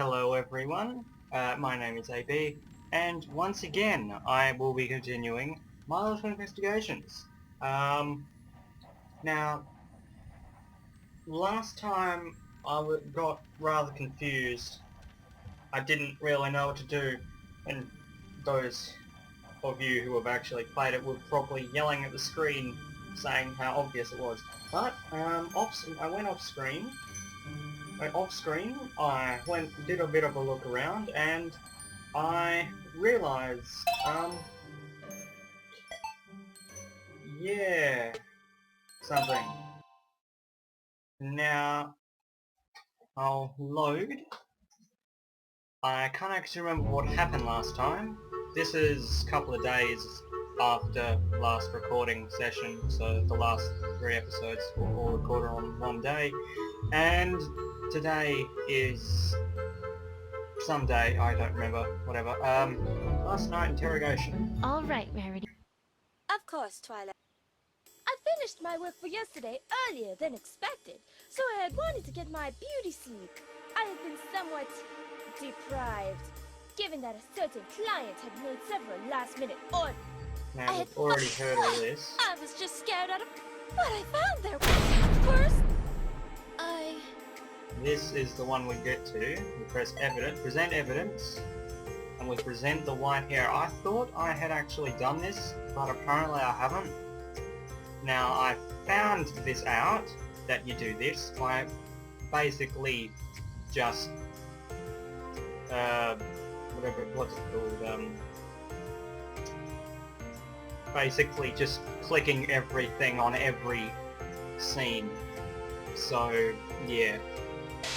Hello everyone, my name is AB, and once again I will be continuing my little investigations. Now, last time I got rather confused. I didn't really know what to do, and those of you who have actually played it were probably yelling at the screen saying how obvious it was. But, I went off screen. I did a bit of a look around, and I realised, yeah, something. Now, I'll load. I can't actually remember what happened last time. This is a couple of days after last recording session, so the last 3 episodes were all recorded on one day, and today is some day, I don't remember, whatever. Last night interrogation. All right, Rarity. Of course, Twilight. I finished my work for yesterday earlier than expected, so I had wanted to get my beauty sleep. I had been somewhat deprived, given that a certain client had made several last-minute orders. Now, we've already heard all this. I was just scared out of what I found there. First, This is the one we get to. We press evidence, present evidence, and we present the white hair. I thought I had actually done this, but apparently I haven't. Now, I found this out, that you do this, by basically just, what's it called, basically just clicking everything on every scene. So, yeah.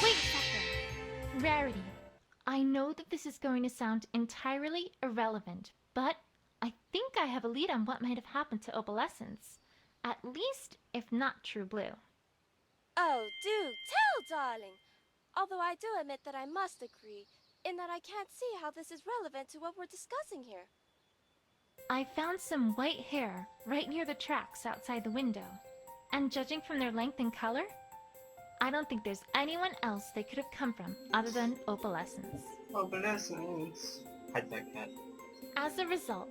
Wait a second. Rarity, I know that this is going to sound entirely irrelevant, but I think I have a lead on what might have happened to Opalescence. At least, if not True Blue. oh, do tell, darling. Although I do admit that I must agree, in that I can't see how this is relevant to what we're discussing here. I found some white hair right near the tracks outside the window, and judging from their length and color, I don't think there's anyone else they could have come from other than Opalescence. Opalescence. Hide that cat. As a result,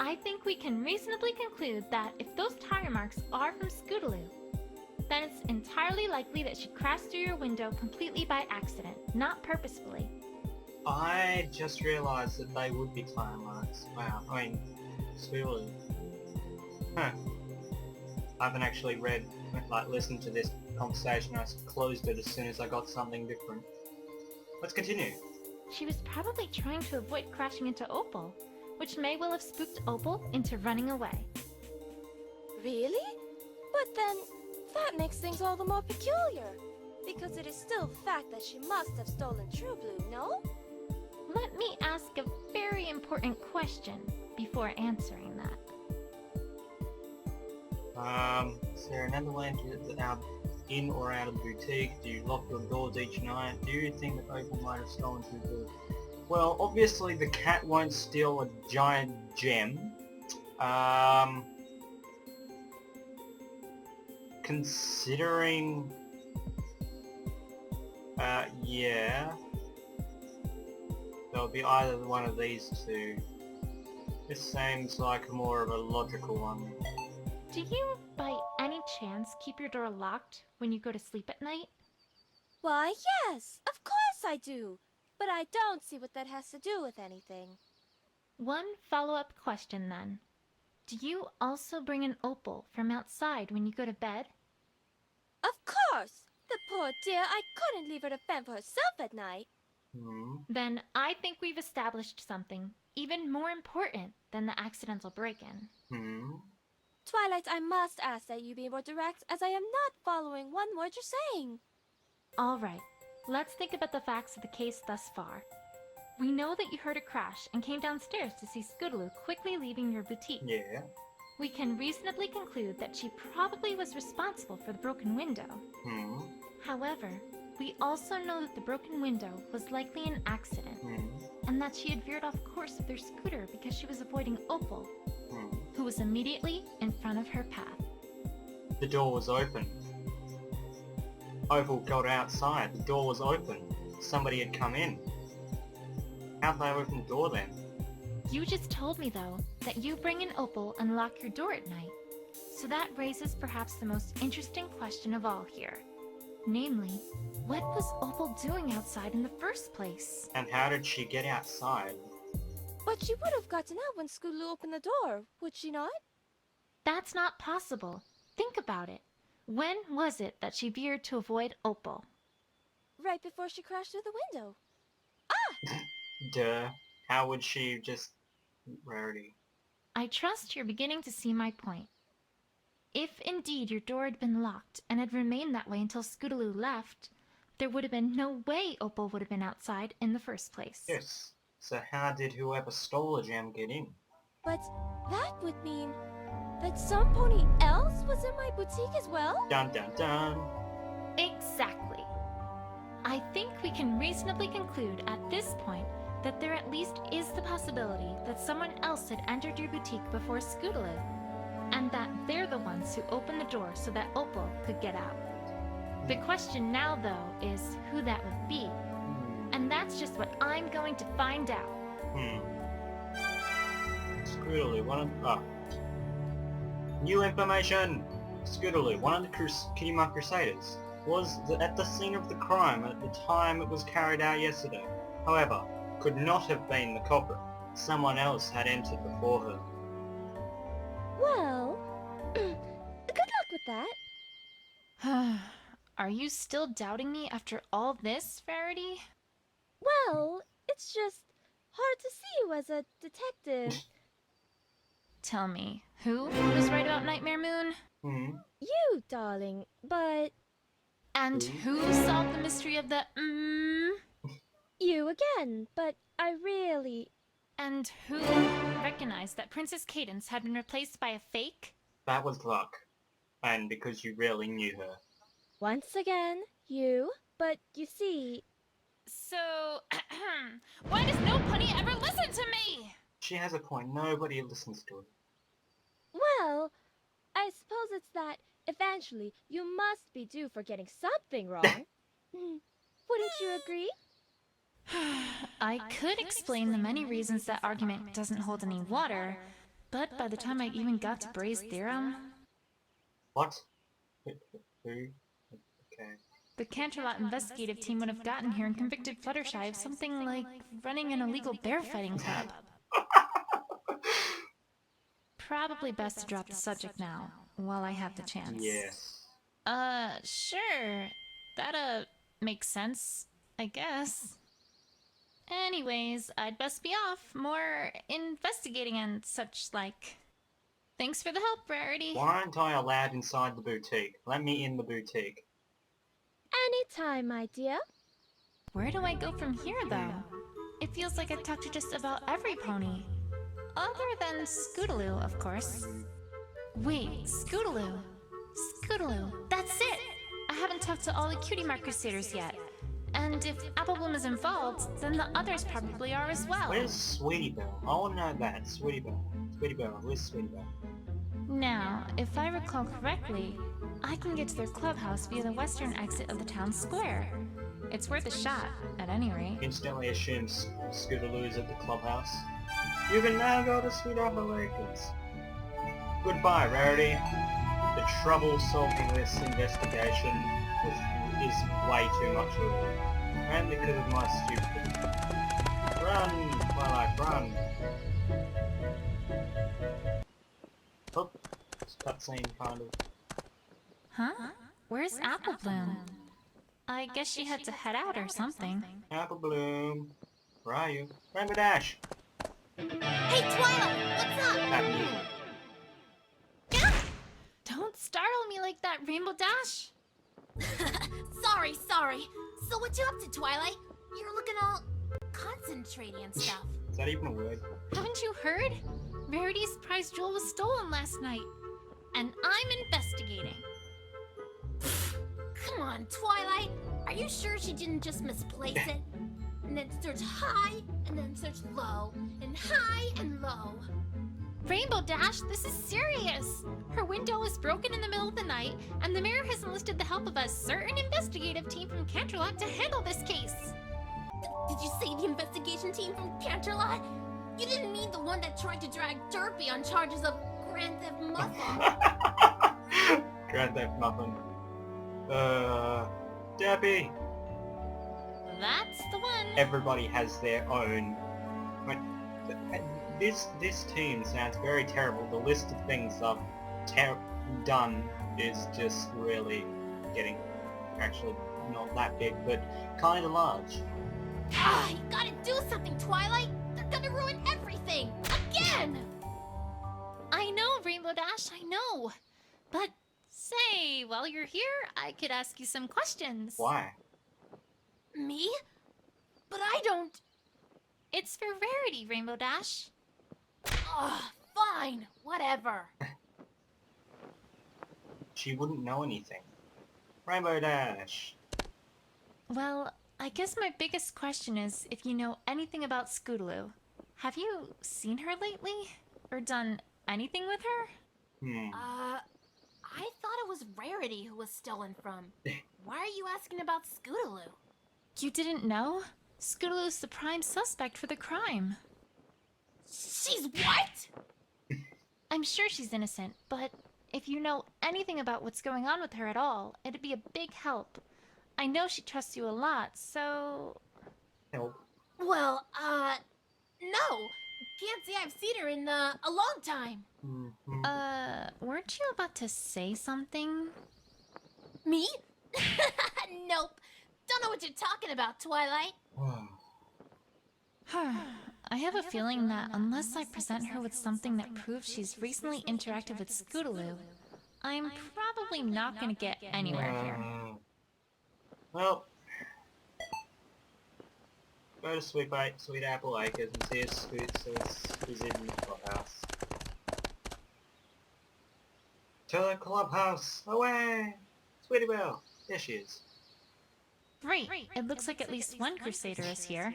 I think we can reasonably conclude that if those tire marks are from Scootaloo, then it's entirely likely that she crashed through your window completely by accident, not purposefully. I just realised that they would be tire marks. Wow, I mean, Scootaloo. Huh. I haven't actually listened to this conversation. I closed it as soon as I got something different. Let's continue. She was probably trying to avoid crashing into Opal, which may well have spooked Opal into running away. Really? But then, that makes things all the more peculiar. Because it is still fact that she must have stolen True Blue, no? Let me ask a very important question before answering that. Is there another way to get out, in or out of the boutique? Do you lock your doors each night? Do you think that Opal might have stolen True Blue? Well, obviously the cat won't steal a giant gem. Considering... yeah. There'll be either one of these two. This seems like more of a logical one. Do you, by any chance, keep your door locked when you go to sleep at night? Why, yes, of course I do. But I don't see what that has to do with anything. One follow-up question then. Do you also bring an Opal from outside when you go to bed? Of course! The poor dear, I couldn't leave her to fend for herself at night. Then I think we've established something even more important than the accidental break-in. Twilight, I must ask that you be more direct, as I am not following one word you're saying. All right, let's think about the facts of the case thus far. We know that you heard a crash and came downstairs to see Scootaloo quickly leaving your boutique. Yeah. We can reasonably conclude that she probably was responsible for the broken window. However, we also know that the broken window was likely an accident, and that she had veered off course with her scooter because she was avoiding Opal, who was immediately in front of her path. The door was open. Opal got outside. The door was open. Somebody had come in. How'd they open the door then? You just told me, though, that you bring an opal and lock your door at night. So that raises perhaps the most interesting question of all here. Namely, what was Opal doing outside in the first place? And how did she get outside? But she would have gotten out when Scootaloo opened the door, would she not? That's not possible. Think about it. When was it that she veered to avoid Opal? Right before she crashed through the window. Duh. How would she just... Rarity. I trust you're beginning to see my point. If indeed your door had been locked and had remained that way until Scootaloo left, there would have been no way Opal would have been outside in the first place. Yes. So how did whoever stole the gem get in? But that would mean that some pony else was in my boutique as well? Dun dun dun! Exactly. I think we can reasonably conclude at this point that there at least is the possibility that someone else had entered your boutique before Scootaloo, and that they're the ones who opened the door so that Opal could get out. The question now, though, is who that would be. And that's just what I'm going to find out. Scootaloo, New information! Scootaloo, one of the Kitty Mark Crusaders, was at the scene of the crime at the time it was carried out yesterday. However, could not have been the culprit. Someone else had entered before her. Well, good luck with that. Are you still doubting me after all this, Rarity? Well, it's just hard to see you as a detective. Tell me, who was right about Nightmare Moon? You, darling, but... And who solved the mystery of the You again, but I really... And who recognized that Princess Cadence had been replaced by a fake? That was luck. And because you really knew her. Once again, you, but you see... So, why does no pony ever listen to me? She has a point. Nobody listens to her. Well, I suppose it's that eventually you must be due for getting something wrong. Wouldn't you agree? I could explain the many reasons that argument doesn't hold any water, but by the time I even got to Bray's theorem... What? Who? Okay. The Canterlot investigative team would have gotten here and convicted Fluttershy of something like running an illegal bear fighting club. Probably best to drop the subject now, while I have the chance. Yes. Sure. That, makes sense, I guess. Anyways, I'd best be off. More investigating and such like. Thanks for the help, Rarity. Why aren't I allowed inside the boutique? Let me in the boutique. Anytime, my dear. Where do I go from here, though? It feels like I've talked to just about every pony. Other than Scootaloo, of course. Wait, Scootaloo. Scootaloo, that's it! I haven't talked to all the Cutie Mark Crusaders yet. And if Apple Bloom is involved, then the others probably are as well. Where's Sweetie Belle? I want to know that. Sweetie Belle. Sweetie Belle. Where's Sweetie Belle? Now, if I recall correctly, I can get to their clubhouse via the western exit of the town square. It's worth a shot, at any rate. Instantly assumes Scootaloo is at the clubhouse. You can now go to Sweet Apple Acres. Goodbye, Rarity. The trouble solving this investigation is way too much for me. And because of my stupidity. Run, Twilight, run! Oh, it's cutscene, kind of. Huh? Where's Apple Bloom? I guess she had to head out or something. Apple Bloom, where are you? Rainbow Dash! Hey, Twilight, what's up? That music. Don't startle me like that, Rainbow Dash! Sorry. So what you up to, Twilight? You're looking all concentrating and stuff. Is that even a word? Haven't you heard? Rarity's prize jewel was stolen last night. And I'm investigating. Come on, Twilight. Are you sure she didn't just misplace it? And then search high, and then search low, and high and low. Rainbow Dash, this is serious! Her window was broken in the middle of the night, and the mayor has enlisted the help of a certain investigative team from Canterlot to handle this case. Did you say the investigation team from character lot? You didn't mean the one that tried to drag Derpy on charges of Grand Theft Muffin. Grand Theft Muffin. Derpy! That's the one. Everybody has their own. But this team sounds very terrible. The list of things I've done is just really getting actually not that big, but kind of large. Ah, you gotta do something, Twilight! They're gonna ruin everything! Again! I know, Rainbow Dash, I know. But, say, while you're here, I could ask you some questions. Why? Me? But I don't... It's for Rarity, Rainbow Dash. Ugh, fine, whatever. She wouldn't know anything. Rainbow Dash. Well, I guess my biggest question is if you know anything about Scootaloo. Have you seen her lately? Or done anything with her? I thought it was Rarity who was stolen from. Why are you asking about Scootaloo? You didn't know? Scootaloo's the prime suspect for the crime. She's what? I'm sure she's innocent, but if you know anything about what's going on with her at all, it'd be a big help. I know she trusts you a lot, so... Help. Well, no. Can't say I've seen her in, a long time. Weren't you about to say something? Me? Nope. Don't know what you're talking about, Twilight. I have a feeling that unless I present her with something that proves she's recently interacted with Scootaloo, I'm probably not going to get anywhere here. Well, go to Sweet Apple Acres and see if Scoots is in the clubhouse. To the clubhouse! Away! Sweetie Belle! There she is. Great! It looks like at least one Crusader is here.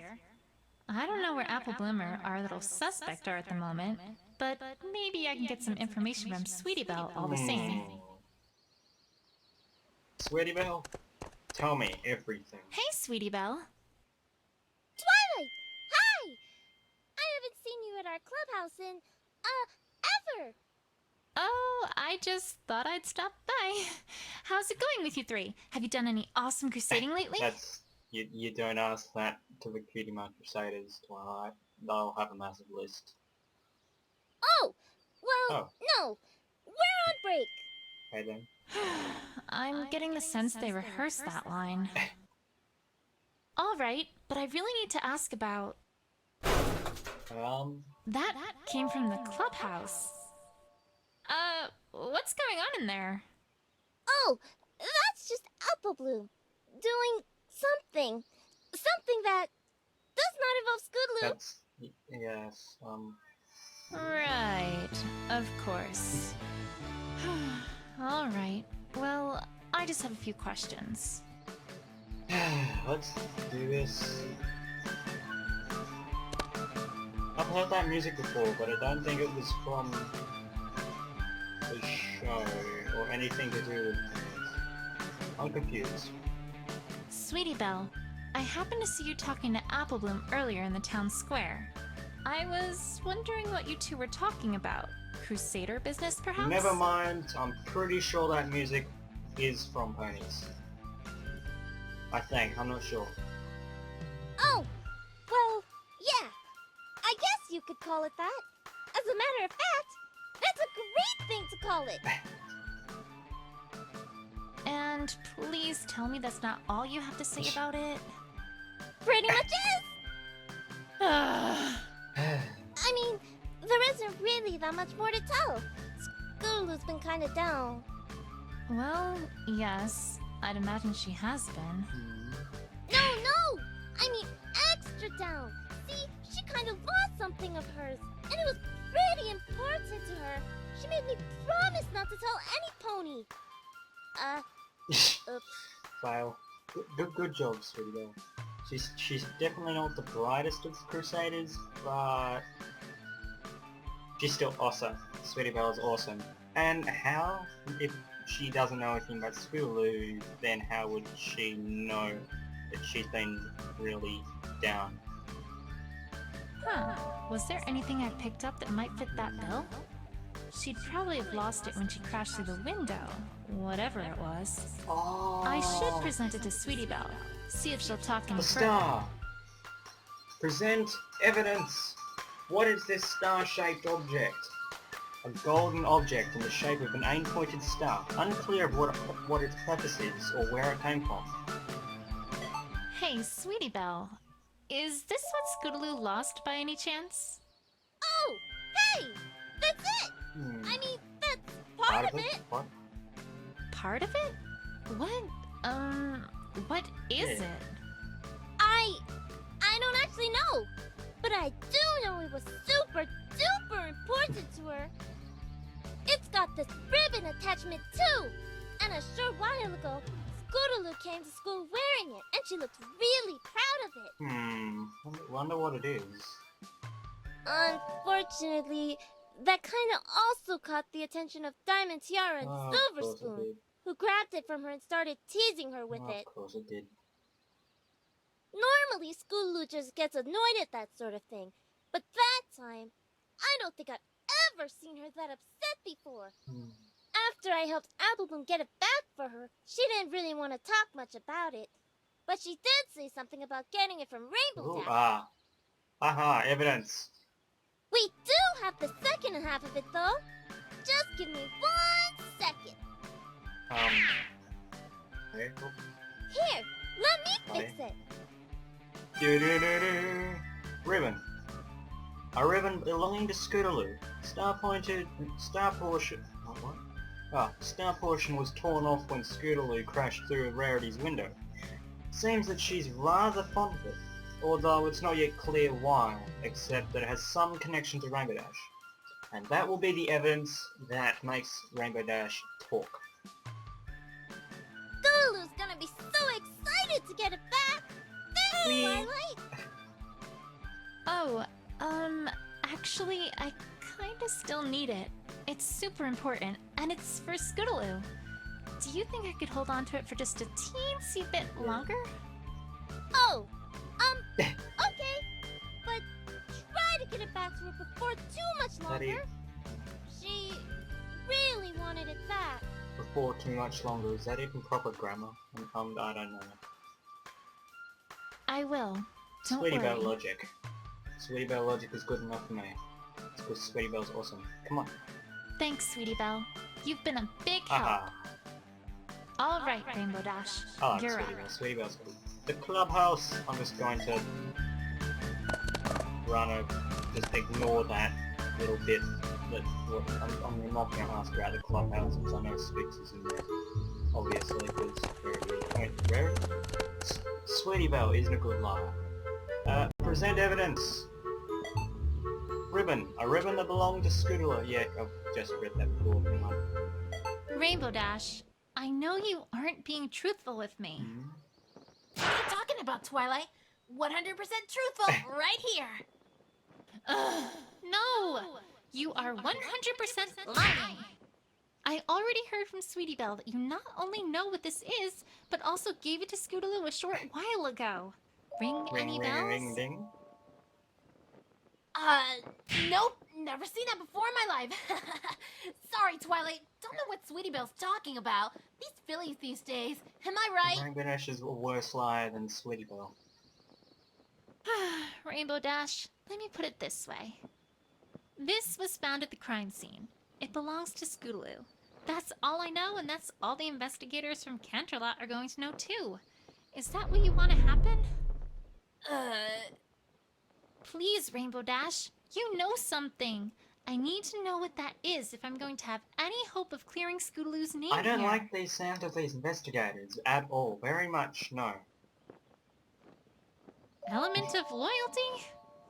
I don't know where Apple Bloom or our little suspect are at the moment, but maybe I can get some information from Sweetie Belle all the same. Sweetie Belle, tell me everything. Hey, Sweetie Belle. Twilight! Hi! I haven't seen you at our clubhouse in, ever! Oh, I just thought I'd stop by. How's it going with you three? Have you done any awesome crusading lately? You don't ask that to the Cutie Mark Crusaders, Twilight. They'll have a massive list. Oh! Well, no! We're on break! Okay then. I'm getting the sense they rehearsed that line. Alright, but I really need to ask about... That came from the clubhouse. What's going on in there? Oh, that's just Apple Bloom. Doing something. Something that does not involve Scootaloo. Yes, Right, of course. Alright, well, I just have a few questions. Let's do this. I've heard that music before, but I don't think it was from the show or anything to do with... I'm confused. Sweetie Belle, I happened to see you talking to Apple Bloom earlier in the town square. I was wondering what you two were talking about. Crusader business, perhaps? Never mind, I'm pretty sure that music is from Ponies. I think, I'm not sure. Oh, well, yeah. I guess you could call it that. As a matter of fact, that's a great thing to call it. And please tell me that's not all you have to say about it. Pretty much is. I mean, there isn't really that much more to tell. Scootaloo's been kind of down. Well, yes. I'd imagine she has been. No! I mean, extra down. See, she kind of lost something of hers, and it was pretty important to her. She made me promise not to tell any pony. Oops. Fail. Good job, Sweetie Belle. She's definitely not the brightest of the Crusaders, but she's still awesome. Sweetie Belle is awesome. And how, if she doesn't know anything about Scootaloo, then how would she know that she's been really down? Huh. Was there anything I picked up that might fit that bill? She'd probably have lost it when she crashed through the window. Whatever it was. Oh. I should present it to Sweetie Belle. See if she'll talk any The further. star! Present evidence! What is this star-shaped object? A golden object in the shape of an aim-pointed star. Unclear of what its purpose is or where it came from. Hey, Sweetie Belle. Is this what Scootaloo lost by any chance? Oh, hey! That's it! I mean, that's part of it! What? Part of it? What is it? I don't actually know, but I do know it was super duper important to her. It's got this ribbon attachment too, and a short while ago, Scootaloo came to school wearing it, and she looked really proud of it. Wonder what it is. Unfortunately, that kind of also caught the attention of Diamond Tiara and Silver Spoon, who grabbed it from her and started teasing her with it. Of course it did. Normally, Scootaloo just gets annoyed at that sort of thing, but that time, I don't think I've ever seen her that upset before. After I helped Applebloom get it back for her, she didn't really want to talk much about it, but she did say something about getting it from Rainbow Dash. Aha, evidence. We do have the second half of it, though. Just give me 1 second. Okay. Here, let me fix it. Ribbon. A ribbon belonging to Scootaloo. Star portion was torn off when Scootaloo crashed through Rarity's window. Seems that she's rather fond of it, although it's not yet clear why, except that it has some connection to Rainbow Dash. And that will be the evidence that makes Rainbow Dash talk. Scootaloo's gonna be so excited to get it back! Thanks, Twilight! Oh, actually, I kinda still need it. It's super important, and it's for Scootaloo. Do you think I could hold on to it for just a teensy bit longer? Oh, okay. But try to get it back to her before too much longer. She really wanted it back. Before too much longer, is that even proper grammar? I don't know. I will. Don't Sweetie worry. Belle logic. Sweetie Belle logic is good enough for me. It's because Sweetie Belle's awesome. Come on. Thanks, Sweetie Belle. You've been a big help. Aha. All right, Rainbow Dash. I like You're Sweetie up. Belle. Sweetie Belle's cool. The clubhouse. I'm just going to just ignore that little bit. I'm not going to ask about the clubhouse because I know Spix is in there. Obviously, because where? Sweetie Belle isn't a good liar. Present evidence. Ribbon. A ribbon that belonged to Scootaloo. Yeah, I've just read that before. Rainbow Dash, I know you aren't being truthful with me. What are you talking about, Twilight? 100% truthful, right here. No! You are 100% lying. I already heard from Sweetie Belle that you not only know what this is, but also gave it to Scootaloo a short while ago. Ring any bells? Ring, ding. Nope. Never seen that before in my life. Sorry, Twilight. Don't know what Sweetie Belle's talking about. These fillies these days. Am I right? Rainbow Dash is a worse liar than Sweetie Belle. Rainbow Dash, let me put it this way. This was found at the crime scene. It belongs to Scootaloo. That's all I know, and that's all the investigators from Canterlot are going to know too. Is that what you want to happen? Please, Rainbow Dash, you know something. I need to know what that is if I'm going to have any hope of clearing Scootaloo's name I don't here. like the sound of these investigators at all. Very much, no. Element of loyalty?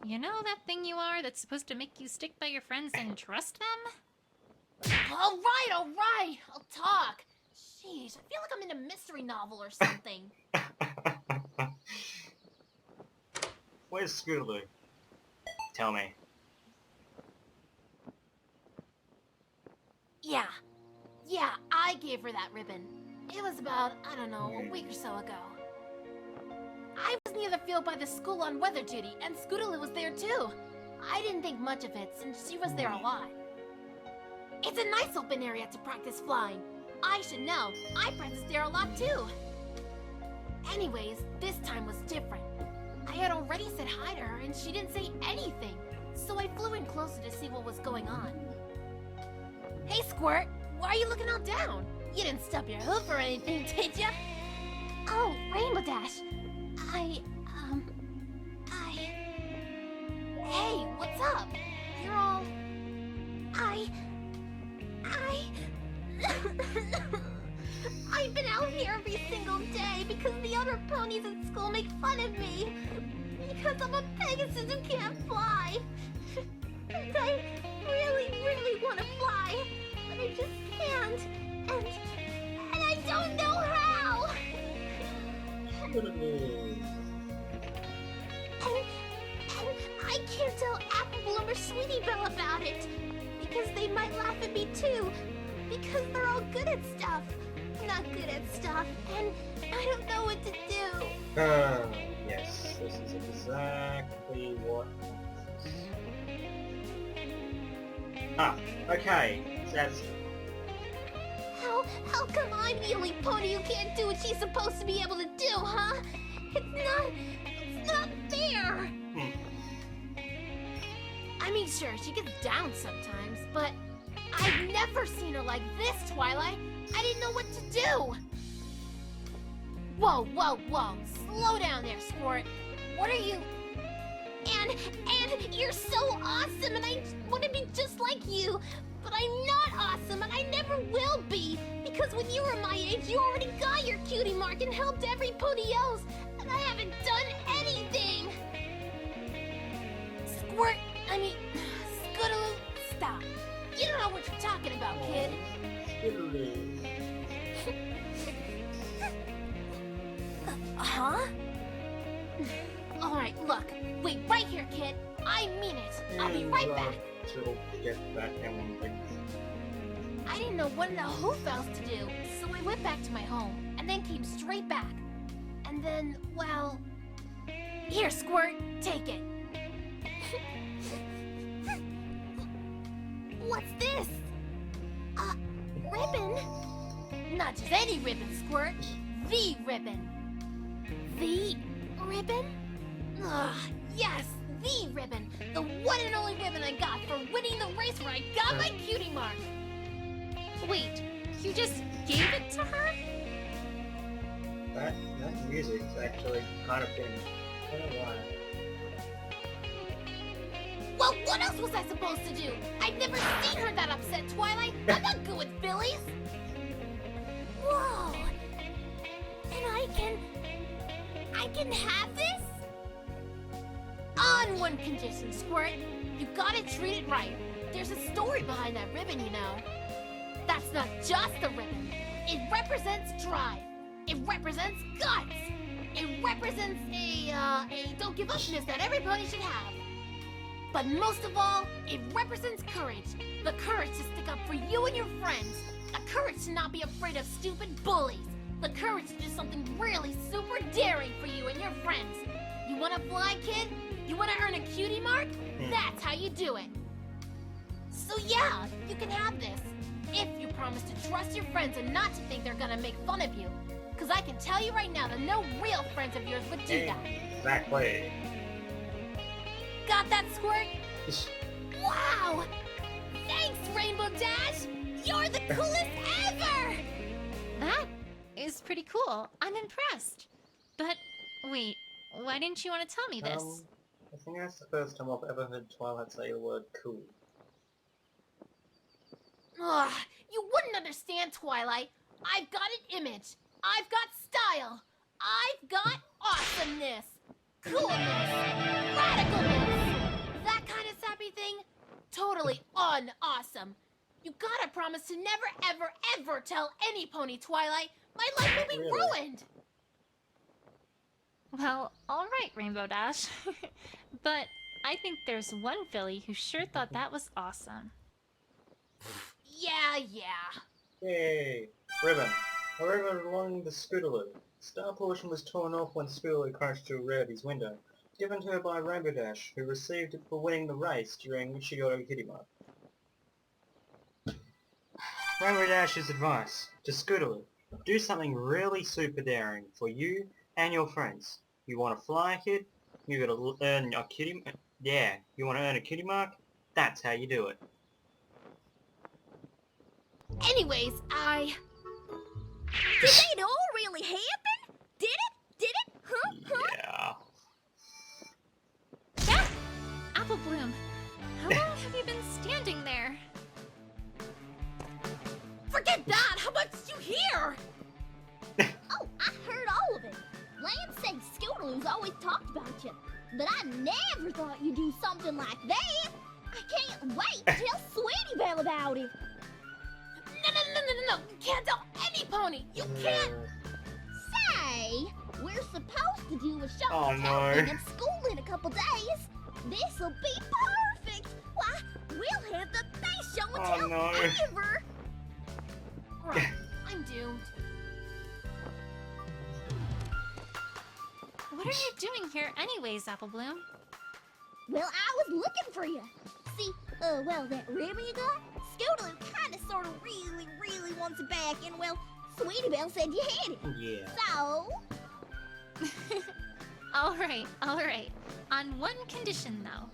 You know that thing you are that's supposed to make you stick by your friends and trust them? All right. I'll talk. Jeez, I feel like I'm in a mystery novel or something. Where's Scootaloo? Tell me. Yeah, I gave her that ribbon. It was about, I don't know, a week or so ago. I was the other field by the school on weather duty, and Scootaloo was there too. I didn't think much of it, since she was there a lot. It's a nice open area to practice flying. I should know. I practiced there a lot too. Anyways, this time was different. I had already said hi to her, and she didn't say anything. So I flew in closer to see what was going on. Hey, Squirt! Why are you looking all down? You didn't stub your hoof or anything, did ya? Oh, Rainbow Dash. Hey, what's up? You're all... I've been out here every single day because the other ponies at school make fun of me. Because I'm a Pegasus who can't fly. And I really want to fly. But I just can't. And I don't know how. And I can't tell Apple Bloom or Sweetie Belle about it. Because they might laugh at me too. Because they're all good at stuff. Not good at stuff. And I don't know what to do. Yes, this is exactly what... okay. That's... How come I'm the only pony who can't do what she's supposed to be able to do, huh? It's not fair! I mean, sure, she gets down sometimes, but I've never seen her like this, Twilight. I didn't know what to do. Whoa. Slow down there, Squirt. What are you... And you're so awesome, and I want to be just like you. But I'm not awesome, and I never will be. Because when you were my age, you already got your cutie mark and helped every pony else. And I haven't done anything. Squirt, Scootaloo, stop. You don't know what you're talking about, kid. Huh? Alright, look. Wait right here, kid. I mean it. I'll be right back. I didn't know what in the hoof else to do, so I went back to my home, and then came straight back. And then, well... Here, Squirt, take it. What's this? Ribbon? Not just any ribbon, Squirt. The ribbon. The ribbon? Ugh, yes, the ribbon. The one and only ribbon I got for winning the race where I got my cutie mark. Wait, you just gave it to her? That music's actually kind of been... I don't know why. Well, what else was I supposed to do? I've never seen her that upset, Twilight. I'm not good with fillies. Whoa. And I can have this? On one condition, Squirt. You gotta treat it right. There's a story behind that ribbon, you know. That's not just a ribbon. It represents drive. It represents guts. It represents a don't give upness that every pony should have. But most of all, it represents courage. The courage to stick up for you and your friends. The courage to not be afraid of stupid bullies. The courage to do something really super daring for you and your friends. You wanna fly, kid? You wanna earn a cutie mark? That's how you do it. So yeah, you can have this. If you promise to trust your friends and not to think they're gonna make fun of you. Cause I can tell you right now that no real friends of yours would do that. Exactly. Got that, Squirt? Wow! Thanks, Rainbow Dash! You're the coolest ever! That is pretty cool. I'm impressed. But, wait, why didn't you want to tell me this? I think that's the first time I've ever heard Twilight say the word cool. Ugh, you wouldn't understand, Twilight. I've got an image. I've got style. I've got awesomeness. Coolness. Radicalness. That kind of sappy thing? Totally un-awesome. You gotta promise to never, ever, ever tell any pony, Twilight. My life will be ruined. Well, alright, Rainbow Dash. But I think there's one filly who sure thought that was awesome. Yeah. Yay! Ribbon. A ribbon along the Scootaloo. Star portion was torn off when Spiro crashed through Rarity's window, given to her by Rainbow Dash, who received it for winning the race during which she got a kitty mark. Rainbow Dash's advice to Scootaloo: do something really super daring for you and your friends. You want to fly a kid? You gotta earn a kitty. Yeah, you want to earn a kitty mark? That's how you do it. Anyways, Did it all really happen? Did it? Did it? Huh? Yeah. Yeah! Apple Bloom, how long have you been standing there? forget that! How much did you hear? Oh, I heard all of it. Lance said Scootaloo's always talked about you, but I never thought you'd do something like that. I can't wait to tell Sweetie Belle about it. No, you can't tell any pony! You can't! Say, we're supposed to do a show Oh, and no. tell thing at school in a couple days. This'll be perfect. Why, we'll have the best show and Oh, tell no. ever. Right, I'm doomed. What are you doing here anyways, Apple Bloom? Well, I was looking for you. See, well, that ribbon you got, Scootaloo kinda sorta really wants it back, and well, Sweetie Belle said you had it. Yeah. So, Alright. On one condition, though.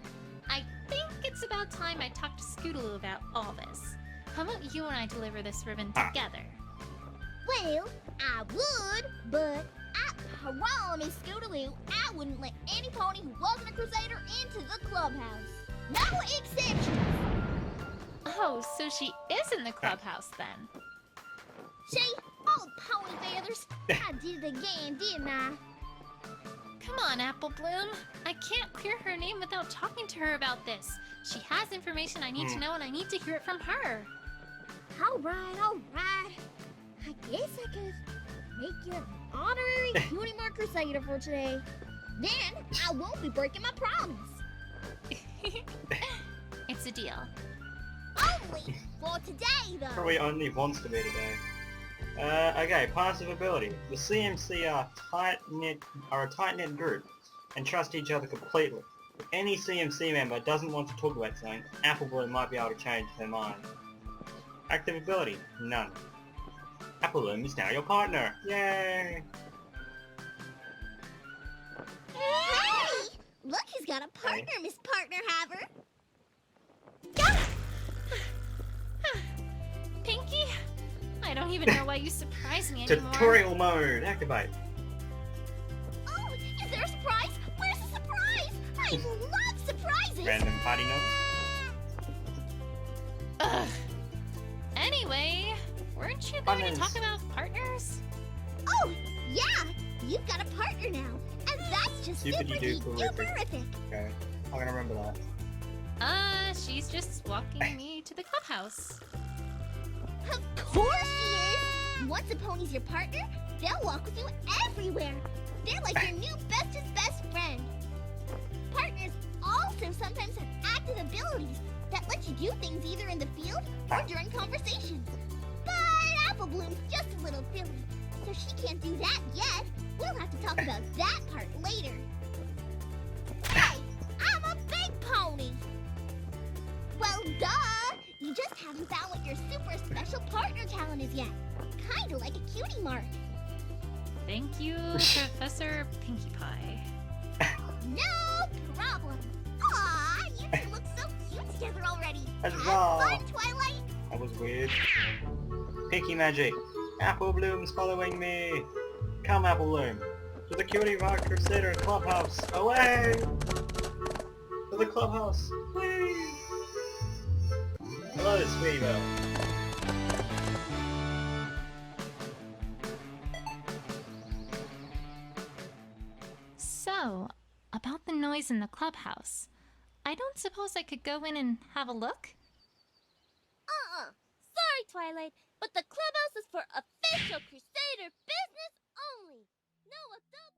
I think it's about time I talked to Scootaloo about all this. How about you and I deliver this ribbon together? well, I would, but I promise Scootaloo I wouldn't let any pony who wasn't a Crusader into the clubhouse. No exceptions. Oh, so she is in the clubhouse then. See, old pony feathers, I did it again, didn't I? Come on, Apple Bloom. I can't clear her name without talking to her about this. She has information I need to know, and I need to hear it from her. All right. I guess I could make you an honorary cutie mark Crusader for today. Then I won't be breaking my promise. It's a deal. Only for today, though. Probably only wants to be today. Okay, passive ability. The CMC are a tight-knit group and trust each other completely. If any CMC member doesn't want to talk about something, Apple Bloom might be able to change their mind. Active ability, none. Apple Bloom is now your partner. Yay! Hey! Look, he's got a partner, Miss Partner Haver. Pinky? I don't even know why you surprise me anymore. Tutorial mode, activate. Oh, is there a surprise? Where's the surprise? I love surprises. Random party notes. Ugh. Anyway, weren't you going to Buttons. talk about partners? Oh, yeah, you've got a partner now, and that's just super-duper-terrific. Okay, I'm gonna remember that. She's just walking me to the clubhouse. Of course he is! Once a pony's your partner, they'll walk with you everywhere. They're like your new bestest best friend. Partners also sometimes have active abilities that let you do things either in the field or during conversations. But Apple Bloom's just a little silly, so she can't do that yet. We'll have to talk about that part later. Hey, I'm a big pony! Well, duh! You just haven't found what your super special partner talent is yet. Kinda like a cutie mark. Thank you, Professor Pinkie Pie. No problem. Aw, you two look so cute together already. Have Huzzah. fun, Twilight. That was weird. Pinky magic. Apple Bloom's following me. Come, Apple Bloom. To the Cutie Mark Crusader Clubhouse. Away! To the clubhouse. Whee! Hello, Sweetie Belle. So, about the noise in the clubhouse. I don't suppose I could go in and have a look? Sorry, Twilight, but the clubhouse is for official Crusader business only. No adult